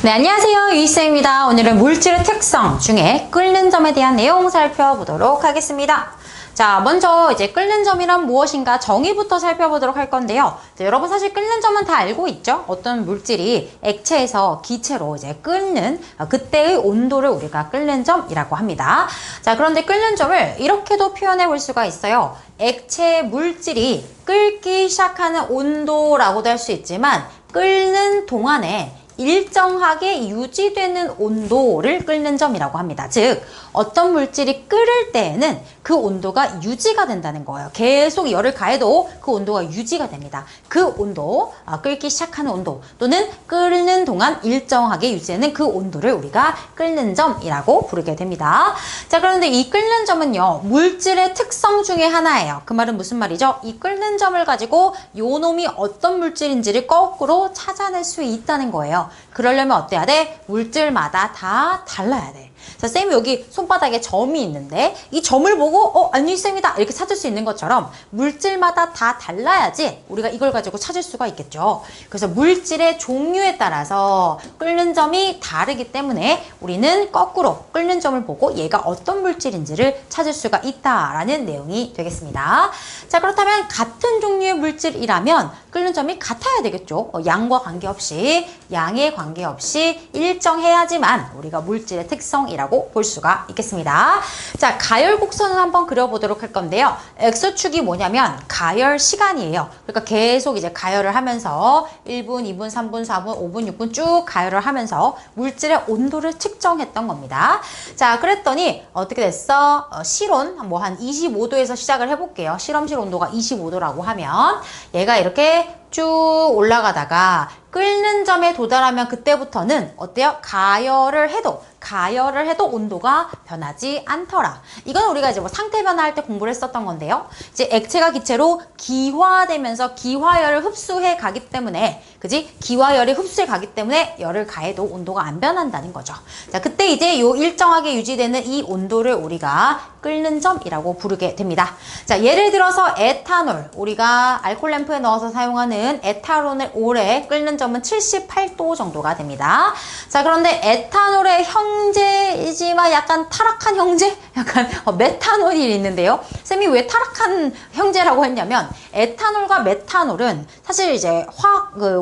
네, 안녕하세요. 유희쌤입니다. 오늘은 물질의 특성 중에 끓는 점에 대한 내용 살펴보도록 하겠습니다. 자, 먼저 이제 끓는 점이란 무엇인가 정의부터 살펴보도록 할 건데요. 자, 여러분 사실 끓는 점은 다 알고 있죠? 어떤 물질이 액체에서 기체로 이제 끓는 그때의 온도를 우리가 끓는 점이라고 합니다. 자, 그런데 끓는 점을 이렇게도 표현해 볼 수가 있어요. 액체 물질이 끓기 시작하는 온도라고도 할 수 있지만 끓는 동안에 일정하게 유지되는 온도를 끓는 점이라고 합니다. 즉 어떤 물질이 끓을 때에는 그 온도가 유지가 된다는 거예요. 계속 열을 가해도 그 온도가 유지가 됩니다. 그 온도, 끓기 시작하는 온도 또는 끓는 동안 일정하게 유지되는 그 온도를 우리가 끓는 점이라고 부르게 됩니다. 자, 그런데 이 끓는 점은요, 물질의 특성 중에 하나예요. 그 말은 무슨 말이죠? 이 끓는 점을 가지고 요 놈이 어떤 물질인지를 거꾸로 찾아낼 수 있다는 거예요. 그러려면 어때야 돼? 물질마다 다 달라야 돼. 자, 쌤이 여기 손바닥에 점이 있는데 이 점을 보고 아니 쌤이다 이렇게 찾을 수 있는 것처럼 물질마다 다 달라야지 우리가 이걸 가지고 찾을 수가 있겠죠. 그래서 물질의 종류에 따라서 끓는 점이 다르기 때문에 우리는 거꾸로 끓는 점을 보고 얘가 어떤 물질인지를 찾을 수가 있다라는 내용이 되겠습니다. 자, 그렇다면 같은 종류의 물질이라면 끓는 점이 같아야 되겠죠. 양과 관계없이, 양에 관계없이 일정해야지만 우리가 물질의 특성이라고 볼 수가 있겠습니다. 자, 가열 곡선을 한번 그려보도록 할 건데요. X축이 뭐냐면 가열 시간이에요. 그러니까 계속 이제 가열을 하면서 1분, 2분, 3분, 4분, 5분, 6분 쭉 가열을 하면서 물질의 온도를 측정했던 겁니다. 자, 그랬더니 어떻게 됐어? 실온 뭐 한 25도에서 시작을 해볼게요. 실험실 온도가 25도라고 하면 얘가 이렇게 쭉 올라가다가 끓는 점에 도달하면 그때부터는 어때요? 가열을 해도 온도가 변하지 않더라. 이건 우리가 이제 뭐 상태 변화할 때 공부를 했었던 건데요. 이제 액체가 기체로 기화되면서 기화열을 흡수해 가기 때문에, 그지? 기화열이 흡수해 가기 때문에 열을 가해도 온도가 안 변한다는 거죠. 자, 그때 이제 요 일정하게 유지되는 이 온도를 우리가 끓는 점이라고 부르게 됩니다. 자, 예를 들어서 에탄올, 우리가 알콜 램프에 넣어서 사용하는 에탄올을 오래 끓는 점은 78도 정도가 됩니다. 자, 그런데 에탄올의 형제이지만 약간 타락한 형제? 약간 메탄올이 있는데요. 쌤이 왜 타락한 형제라고 했냐면 에탄올과 메탄올은 사실 이제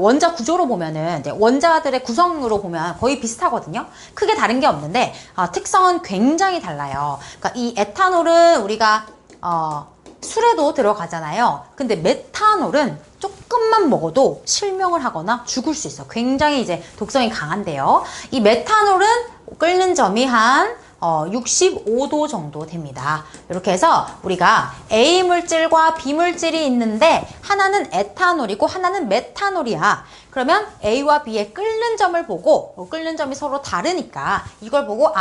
원자 구조로 보면은 이제 원자들의 구성으로 보면 거의 비슷하거든요. 크게 다른 게 없는데 특성은 굉장히 달라요. 그러니까 이 에탄올은 우리가 술에도 들어가잖아요. 근데 메탄올은 조금만 먹어도 실명을 하거나 죽을 수 있어. 굉장히 이제 독성이 강한데요. 이 메탄올은 끓는 점이 한 65도 정도 됩니다. 이렇게 해서 우리가 A 물질과 B 물질이 있는데 하나는 에탄올이고 하나는 메탄올이야. 그러면 A와 B의 끓는 점을 보고 끓는 점이 서로 다르니까 이걸 보고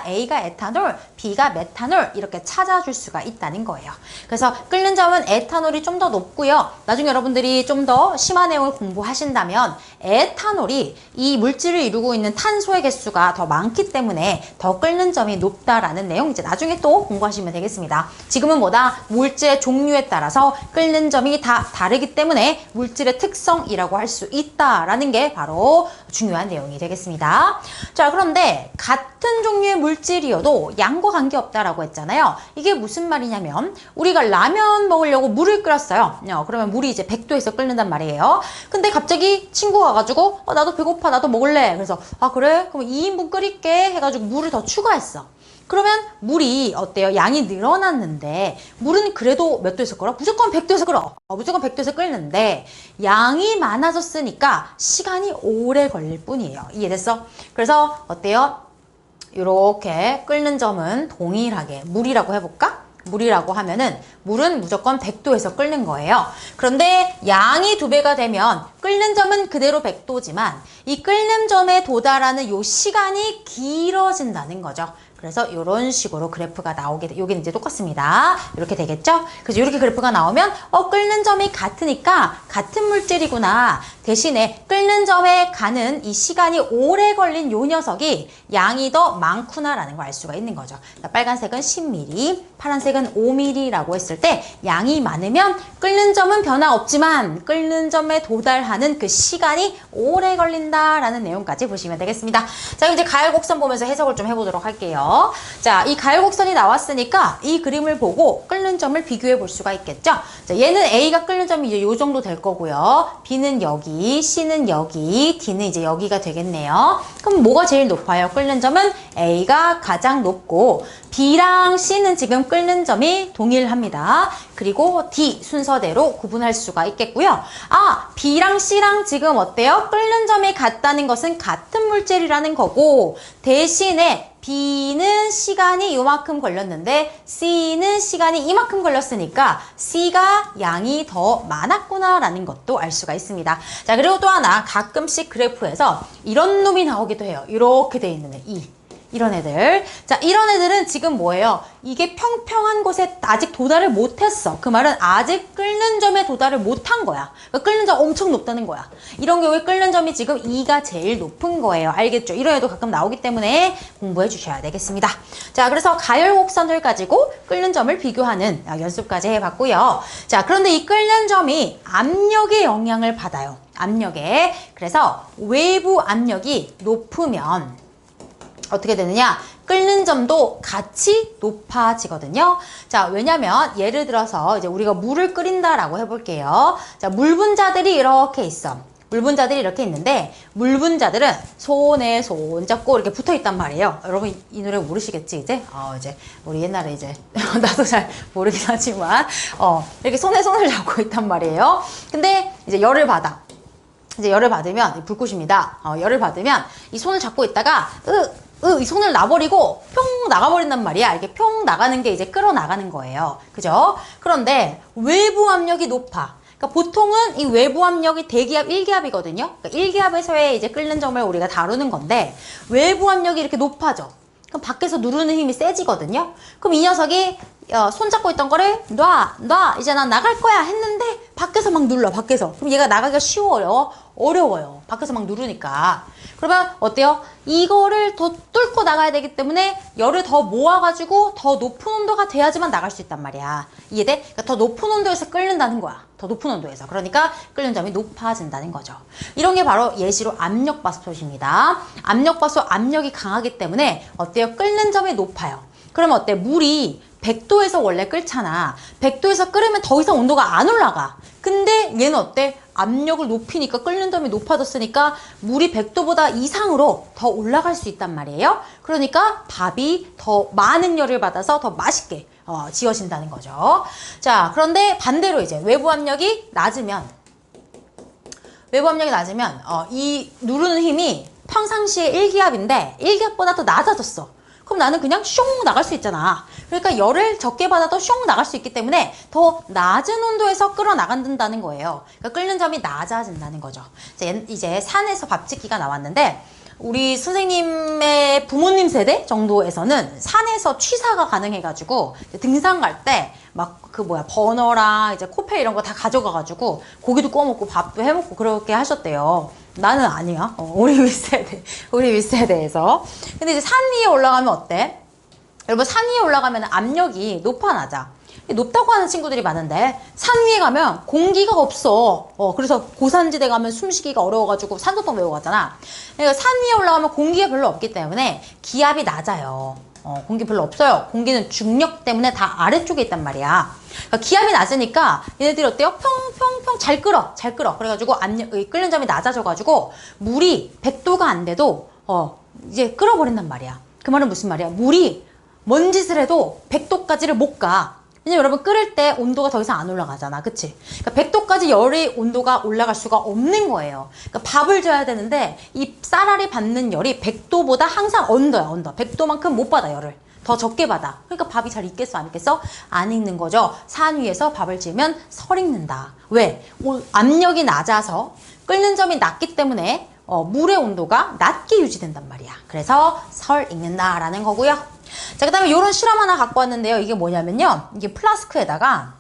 A가 에탄올, B가 메탄올 이렇게 찾아줄 수가 있다는 거예요. 그래서 끓는 점은 에탄올이 좀 더 높고요. 나중에 여러분들이 좀 더 심한 내용을 공부하신다면 에탄올이 이 물질을 이루고 있는 탄소의 개수가 더 많기 때문에 더 끓는 점이 높다라는 내용 이제 나중에 또 공부하시면 되겠습니다. 지금은 뭐다? 물질의 종류에 따라서 끓는 점이 다 다르기 때문에 물질의 특성이라고 할 수 있다라는 게 바로 중요한 내용이 되겠습니다. 자, 그런데 같은 종류의 물질이어도 양과 관계없다라고 했잖아요. 이게 무슨 말이냐면 우리가 라면 먹으려고 물을 끓였어요. 그러면 물이 이제 100도에서 끓는단 말이에요. 근데 갑자기 친구가 와가지고 나도 배고파, 나도 먹을래. 그래서 그래? 그럼 2인분 끓일게 해가지고 물을 더 추가했어. 그러면 물이 어때요? 양이 늘어났는데 물은 그래도 몇 도에서 끓어? 무조건 100도에서 끓어. 무조건 100도에서 끓는데 양이 많아졌으니까 시간이 오래 걸릴 뿐이에요. 이해됐어? 그래서 어때요? 이렇게 끓는 점은 동일하게 물이라고 해볼까? 물이라고 하면은 물은 무조건 100도에서 끓는 거예요. 그런데 양이 2배가 되면 끓는 점은 그대로 100도지만 이 끓는 점에 도달하는 요 시간이 길어진다는 거죠. 그래서 이런 식으로 그래프가 나오게 돼. 여기는 이제 똑같습니다. 이렇게 되겠죠? 그래서 이렇게 그래프가 나오면 끓는 점이 같으니까 같은 물질이구나. 대신에 끓는 점에 가는 이 시간이 오래 걸린 요 녀석이 양이 더 많구나라는 걸 알 수가 있는 거죠. 빨간색은 10ml, 파란색은 5ml라고 했을 때 양이 많으면 끓는 점은 변화 없지만 끓는 점에 도달하는 그 시간이 오래 걸린다라는 내용까지 보시면 되겠습니다. 자, 이제 가열곡선 보면서 해석을 좀 해보도록 할게요. 자, 이 가열곡선이 나왔으니까 이 그림을 보고 끓는 점을 비교해 볼 수가 있겠죠. 자, 얘는 A가 끓는 점이 이제 요 정도 될 거고요. B는 여기, C는 여기, D는 이제 여기가 되겠네요. 그럼 뭐가 제일 높아요? 끓는 점은 A가 가장 높고 B랑 C는 지금 끓는 점이 동일합니다. 그리고 D 순서대로 구분할 수가 있겠고요. 아, B랑 C랑 지금 어때요? 끓는 점이 같다는 것은 같은 물질이라는 거고 대신에 B는 시간이 요만큼 걸렸는데 C는 시간이 이만큼 걸렸으니까 C가 양이 더 많았구나라는 것도 알 수가 있습니다. 자, 그리고 또 하나 가끔씩 그래프에서 이런 놈이 나오기도 해요. 이렇게 돼 있는 애, 이런 애들. 자, 이런 애들은 지금 뭐예요? 이게 평평한 곳에 아직 도달을 못했어. 그 말은 아직 끓는 점에 도달을 못한 거야. 그러니까 끓는 점 엄청 높다는 거야. 이런 경우에 끓는 점이 지금 2가 제일 높은 거예요. 알겠죠? 이런 애도 가끔 나오기 때문에 공부해 주셔야 되겠습니다. 자, 그래서 가열곡선을 가지고 끓는 점을 비교하는 연습까지 해봤고요. 자, 그런데 이 끓는 점이 압력의 영향을 받아요. 압력에. 그래서 외부 압력이 높으면 어떻게 되느냐? 끓는 점도 같이 높아지거든요. 자, 왜냐면 예를 들어서 이제 우리가 물을 끓인다라고 해볼게요. 자, 물 분자들이 이렇게 있어. 물 분자들이 이렇게 있는데 물 분자들은 손에 손 잡고 이렇게 붙어 있단 말이에요. 여러분 이 노래 모르시겠지 이제? 이제 우리 옛날에 이제 나도 잘 모르긴 하지만 이렇게 손에 손을 잡고 있단 말이에요. 근데 이제 열을 받아. 이제 열을 받으면 불꽃입니다. 열을 받으면 이 손을 잡고 있다가 이 손을 놔버리고 평 나가버린단 말이야. 이렇게 평 나가는 게 이제 끌어나가는 거예요. 그죠? 그런데 외부 압력이 높아. 그러니까 보통은 이 외부 압력이 대기압 1기압이거든요. 그러니까 1기압에서의 이제 끓는 점을 우리가 다루는 건데 외부 압력이 이렇게 높아져. 그럼 밖에서 누르는 힘이 세지거든요. 그럼 이 녀석이 손 잡고 있던 거를 놔 이제 난 나갈 거야 했는데 밖에서 막 눌러 밖에서. 그럼 얘가 나가기가 어려워요. 밖에서 막 누르니까. 그러면 어때요? 이거를 더 뚫고 나가야 되기 때문에 열을 더 모아가지고 더 높은 온도가 돼야지만 나갈 수 있단 말이야. 이해돼? 그러니까 더 높은 온도에서 끓는다는 거야. 더 높은 온도에서. 그러니까 끓는 점이 높아진다는 거죠. 이런 게 바로 예시로 압력밥솥입니다. 압력밥솥 압력이 강하기 때문에 어때요? 끓는 점이 높아요. 그러면 어때? 물이 100도에서 원래 끓잖아. 100도에서 끓으면 더 이상 온도가 안 올라가. 근데 얘는 어때? 압력을 높이니까 끓는 점이 높아졌으니까 물이 100도보다 이상으로 더 올라갈 수 있단 말이에요. 그러니까 밥이 더 많은 열을 받아서 더 맛있게 지어진다는 거죠. 자, 그런데 반대로 이제 외부 압력이 낮으면 이 누르는 힘이 평상시에 1기압인데 1기압보다 더 낮아졌어. 그럼 나는 그냥 슝 나갈 수 있잖아. 그러니까 열을 적게 받아도 슝 나갈 수 있기 때문에 더 낮은 온도에서 끌어나간다는 거예요. 그러니까 끓는 점이 낮아진다는 거죠. 이제 산에서 밥 짓기가 나왔는데 우리 선생님의 부모님 세대 정도에서는 산에서 취사가 가능해가지고 등산 갈 때 막 버너랑 이제 코펠 이런 거 다 가져가가지고 고기도 구워 먹고 밥도 해 먹고 그렇게 하셨대요. 나는 아니야. 우리 윗세대에서. 근데 이제 산 위에 올라가면 어때? 여러분 산 위에 올라가면 압력이 높아 낮아. 높다고 하는 친구들이 많은데 산 위에 가면 공기가 없어. 그래서 고산지대 가면 숨쉬기가 어려워가지고 산소통 외우고 가잖아. 그러니까 산 위에 올라가면 공기가 별로 없기 때문에 기압이 낮아요. 공기 별로 없어요. 공기는 중력 때문에 다 아래쪽에 있단 말이야. 그러니까 기압이 낮으니까 얘네들이 어때요? 평평평 잘 끓어. 그래가지고 끓는 점이 낮아져가지고 물이 100도가 안 돼도 이제 끓어버린단 말이야. 그 말은 무슨 말이야? 물이 뭔 짓을 해도 100도까지를 못 가. 왜냐면 여러분 끓을 때 온도가 더 이상 안 올라가잖아. 그치? 그러니까 100도까지 열의 온도가 올라갈 수가 없는 거예요. 그러니까 밥을 줘야 되는데 이 쌀알이 받는 열이 100도보다 항상 언더야. 100도만큼 못 받아 열을. 더 적게 받아. 그러니까 밥이 잘 익겠어 안 익겠어? 안 익는 거죠. 산 위에서 밥을 지으면 설 익는다. 왜? 압력이 낮아서 끓는 점이 낮기 때문에 물의 온도가 낮게 유지된단 말이야. 그래서 설 익는다라는 거고요. 자, 그 다음에 이런 실험 하나 갖고 왔는데요. 이게 뭐냐면요. 이게 플라스크에다가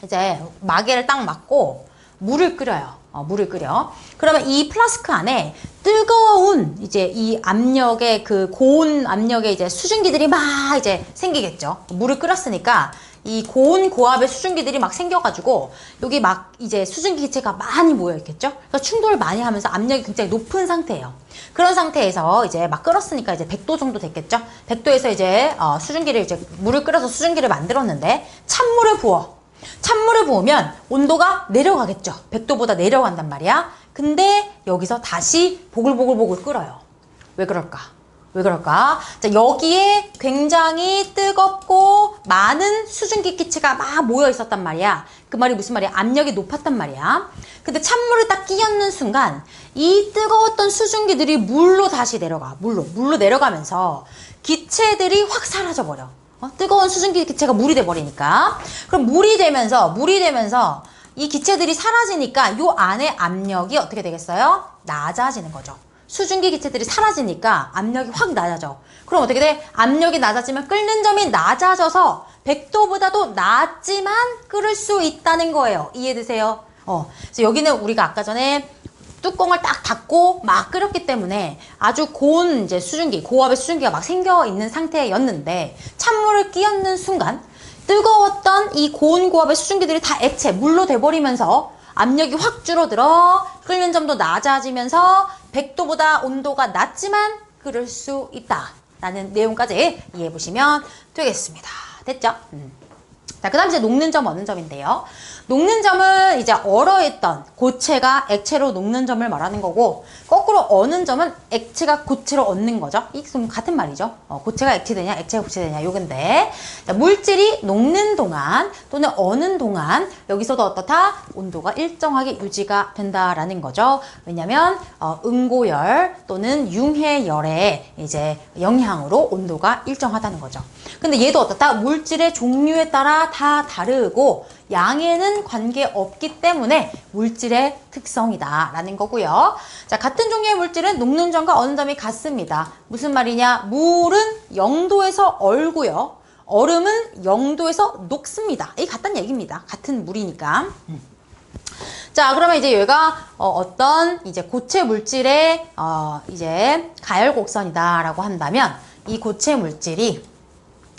이제 마개를 딱 막고 물을 끓여요. 물을 끓여. 그러면 이 플라스크 안에 뜨거운 이제 이 압력의 그 고온 압력의 이제 수증기들이 막 이제 생기겠죠. 물을 끓였으니까 이 고온 고압의 수증기들이 막 생겨가지고 여기 막 이제 수증기 기체가 많이 모여 있겠죠. 그래서 충돌을 많이 하면서 압력이 굉장히 높은 상태예요. 그런 상태에서 이제 막 끓었으니까 이제 100도 정도 됐겠죠. 100도에서 이제 수증기를 이제 물을 끓여서 수증기를 만들었는데 찬물을 부으면 온도가 내려가겠죠. 100도보다 내려간단 말이야. 근데 여기서 다시 보글보글보글 끓어요. 왜 그럴까? 왜 그럴까? 자, 여기에 굉장히 뜨겁고 많은 수증기 기체가 막 모여 있었단 말이야. 그 말이 무슨 말이야? 압력이 높았단 말이야. 근데 찬물을 딱 끼얹는 순간 이 뜨거웠던 수증기들이 물로 다시 내려가. 물로 내려가면서 기체들이 확 사라져 버려. 뜨거운 수증기 기체가 물이 돼 버리니까. 그럼 물이 되면서 이 기체들이 사라지니까 요 안에 압력이 어떻게 되겠어요? 낮아지는 거죠. 수증기 기체들이 사라지니까 압력이 확 낮아져. 그럼 어떻게 돼? 압력이 낮아지면 끓는 점이 낮아져서 100도보다도 낮지만 끓을 수 있다는 거예요. 이해되세요? 그래서 여기는 우리가 아까 전에 뚜껑을 딱 닫고 막 끓였기 때문에 아주 고온 이제 수증기, 고압의 수증기가 막 생겨 있는 상태였는데 찬물을 끼얹는 순간 뜨거웠던 이 고온 고압의 수증기들이 다 액체, 물로 돼버리면서 압력이 확 줄어들어 끓는 점도 낮아지면서 100도보다 온도가 낮지만 끓을 수 있다라는 내용까지 이해해 보시면 되겠습니다. 됐죠? 자, 그 다음 이제 녹는 점, 어는 점인데요. 녹는 점은 이제 얼어있던 고체가 액체로 녹는 점을 말하는 거고, 거꾸로 어는 점은 액체가 고체로 얻는 거죠. 이게 좀 같은 말이죠. 고체가 액체 되냐, 액체가 고체 되냐, 요건데. 자, 물질이 녹는 동안 또는 어는 동안 여기서도 어떻다? 온도가 일정하게 유지가 된다라는 거죠. 왜냐면, 응고열 또는 융해열의 이제 영향으로 온도가 일정하다는 거죠. 근데 얘도 어떻다? 물질의 종류에 따라 다 다르고, 양에는 관계없기 때문에 물질의 특성이다 라는 거고요. 자, 같은 종류의 물질은 녹는 점과 어는 점이 같습니다. 무슨 말이냐? 물은 0도에서 얼고요. 얼음은 0도에서 녹습니다. 이게 같다는 얘기입니다. 같은 물이니까. 자, 그러면 이제 얘가 어떤 이제 고체 물질의 이제 가열 곡선이다라고 한다면 이 고체 물질이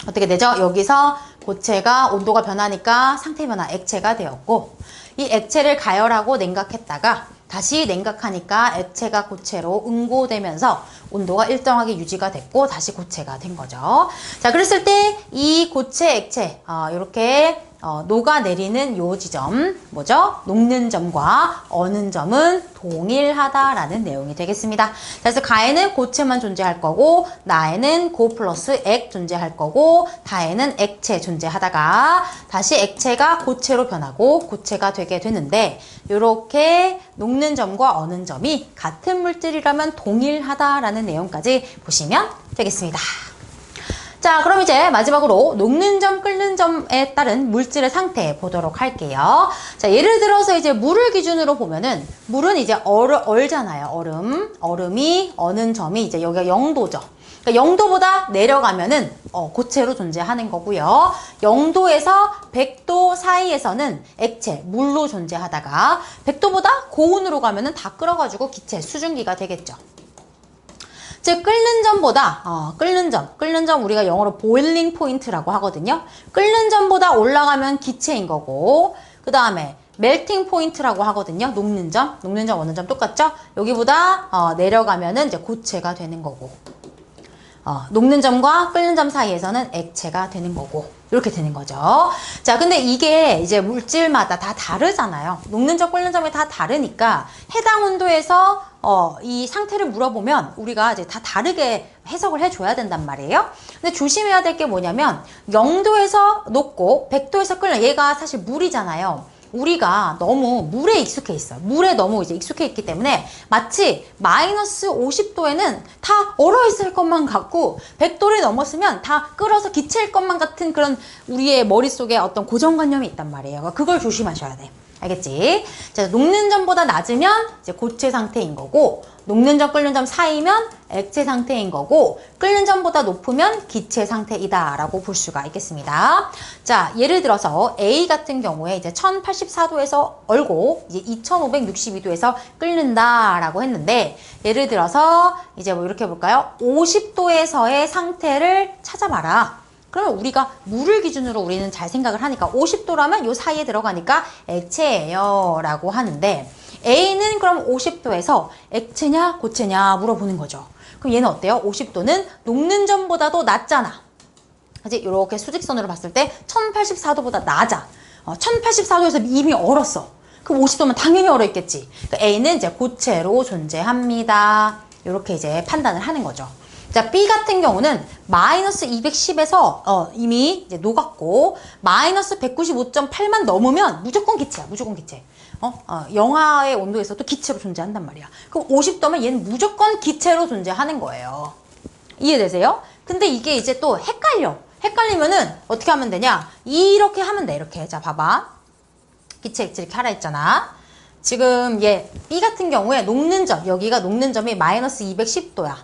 어떻게 되죠? 여기서 고체가 온도가 변하니까 상태 변화, 액체가 되었고, 이 액체를 가열하고 냉각했다가 다시 냉각하니까 액체가 고체로 응고되면서 온도가 일정하게 유지가 됐고 다시 고체가 된 거죠. 자, 그랬을 때 이 고체, 액체 이렇게 녹아내리는 요 지점 뭐죠? 녹는 점과 어는 점은 동일하다라는 내용이 되겠습니다. 그래서 가에는 고체만 존재할 거고 나에는 고 플러스 액 존재할 거고 다에는 액체 존재하다가 다시 액체가 고체로 변하고 고체가 되게 되는데 이렇게 녹는 점과 어는 점이 같은 물질이라면 동일하다라는 내용까지 보시면 되겠습니다. 자, 그럼 이제 마지막으로 녹는 점, 끓는 점에 따른 물질의 상태 보도록 할게요. 자, 예를 들어서 이제 물을 기준으로 보면은 물은 이제 얼잖아요. 얼음이 어는 점이 이제 여기가 0도죠. 그러니까 0도보다 내려가면은 고체로 존재하는 거고요. 0도에서 100도 사이에서는 액체, 물로 존재하다가 100도보다 고온으로 가면은 다 끓어가지고 기체, 수증기가 되겠죠. 즉 끓는 점보다 끓는 점 우리가 영어로 boiling point라고 하거든요. 끓는 점보다 올라가면 기체인 거고 그 다음에 melting point라고 하거든요. 녹는 점, 어는 점 똑같죠? 여기보다 내려가면은 이제 고체가 되는 거고 녹는 점과 끓는 점 사이에서는 액체가 되는 거고 이렇게 되는 거죠. 자, 근데 이게 이제 물질마다 다 다르잖아요. 녹는 점, 끓는 점이 다 다르니까 해당 온도에서 이 상태를 물어보면 우리가 이제 다 다르게 해석을 해줘야 된단 말이에요. 근데 조심해야 될 게 뭐냐면 0도에서 녹고 100도에서 끓는 얘가 사실 물이잖아요. 우리가 너무 물에 익숙해 있어요. 물에 너무 이제 익숙해 있기 때문에 마치 마이너스 50도에는 다 얼어 있을 것만 같고 100도를 넘었으면 다 끓어서 기체일 것만 같은 그런 우리의 머릿속에 어떤 고정관념이 있단 말이에요. 그걸 조심하셔야 돼. 알겠지? 자, 녹는 점보다 낮으면 이제 고체 상태인 거고, 녹는 점, 끓는 점 사이면 액체 상태인 거고, 끓는 점보다 높으면 기체 상태이다 라고 볼 수가 있겠습니다. 자, 예를 들어서 A 같은 경우에 이제 1084도에서 얼고 이제 2562도에서 끓는다 라고 했는데, 예를 들어서 이제 뭐 이렇게 볼까요? 50도에서의 상태를 찾아봐라. 그러면 우리가 물을 기준으로 우리는 잘 생각을 하니까 50도라면 요 사이에 들어가니까 액체예요 라고 하는데, A는 그럼 50도에서 액체냐 고체냐 물어보는 거죠. 그럼 얘는 어때요? 50도는 녹는 점보다도 낮잖아. 그치? 이렇게 수직선으로 봤을 때 1084도보다 낮아. 1084도에서 이미 얼었어. 그럼 50도면 당연히 얼어있겠지. 그러니까 A는 이제 고체로 존재합니다. 이렇게 이제 판단을 하는 거죠. 자, B 같은 경우는 마이너스 210에서 이미 이제 녹았고, 마이너스 195.8만 넘으면 무조건 기체야, 무조건 기체. 영하의 온도에서도 기체로 존재한단 말이야. 그럼 50도면 얘는 무조건 기체로 존재하는 거예요. 이해되세요? 근데 이게 이제 또 헷갈려. 헷갈리면은 어떻게 하면 되냐? 이렇게 하면 돼, 이렇게. 자, 봐봐. 기체, 액체 이렇게 하라 했잖아. 지금 얘 B 같은 경우에 녹는 점, 여기가 녹는 점이 마이너스 210도야.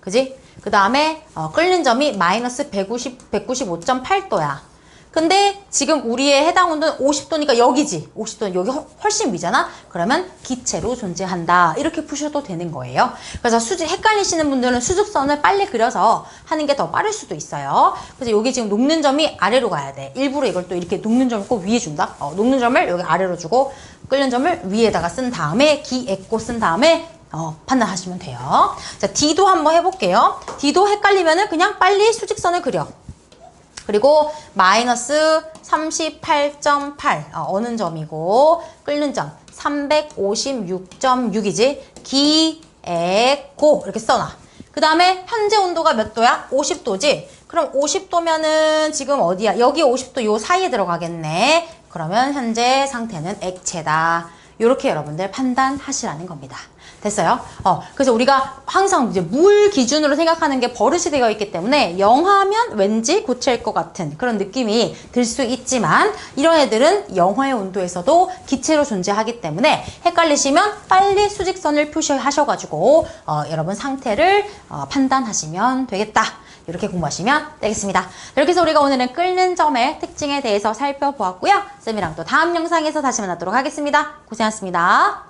그지? 그 다음에 끓는 점이 마이너스 195.8도야. 근데 지금 우리의 해당 온도는 50도니까 여기지. 50도는 여기 훨씬 위잖아? 그러면 기체로 존재한다. 이렇게 푸셔도 되는 거예요. 그래서 헷갈리시는 분들은 수직선을 빨리 그려서 하는 게 더 빠를 수도 있어요. 그래서 여기 지금 녹는 점이 아래로 가야 돼. 일부러 이걸 또 이렇게 녹는 점을 꼭 위에 준다. 녹는 점을 여기 아래로 주고 끓는 점을 위에다가 쓴 다음에 기액고 쓴 다음에 판단하시면 돼요. 자, D도 한번 해볼게요. D도 헷갈리면은 그냥 빨리 수직선을 그려. 그리고 마이너스 38.8 어는 점이고 끓는 점 356.6이지. 기액고 이렇게 써놔. 그 다음에 현재 온도가 몇 도야? 50도지. 그럼 50도면은 지금 어디야? 여기 50도 요 사이에 들어가겠네. 그러면 현재 상태는 액체다. 이렇게 여러분들 판단하시라는 겁니다. 됐어요? 그래서 우리가 항상 이제 물 기준으로 생각하는 게 버릇이 되어 있기 때문에 영하면 왠지 고체일 것 같은 그런 느낌이 들 수 있지만, 이런 애들은 영하의 온도에서도 기체로 존재하기 때문에 헷갈리시면 빨리 수직선을 표시하셔가지고 여러분 상태를 판단하시면 되겠다. 이렇게 공부하시면 되겠습니다. 이렇게 해서 우리가 오늘은 끓는 점의 특징에 대해서 살펴보았고요. 쌤이랑 또 다음 영상에서 다시 만나도록 하겠습니다. 고생하셨습니다.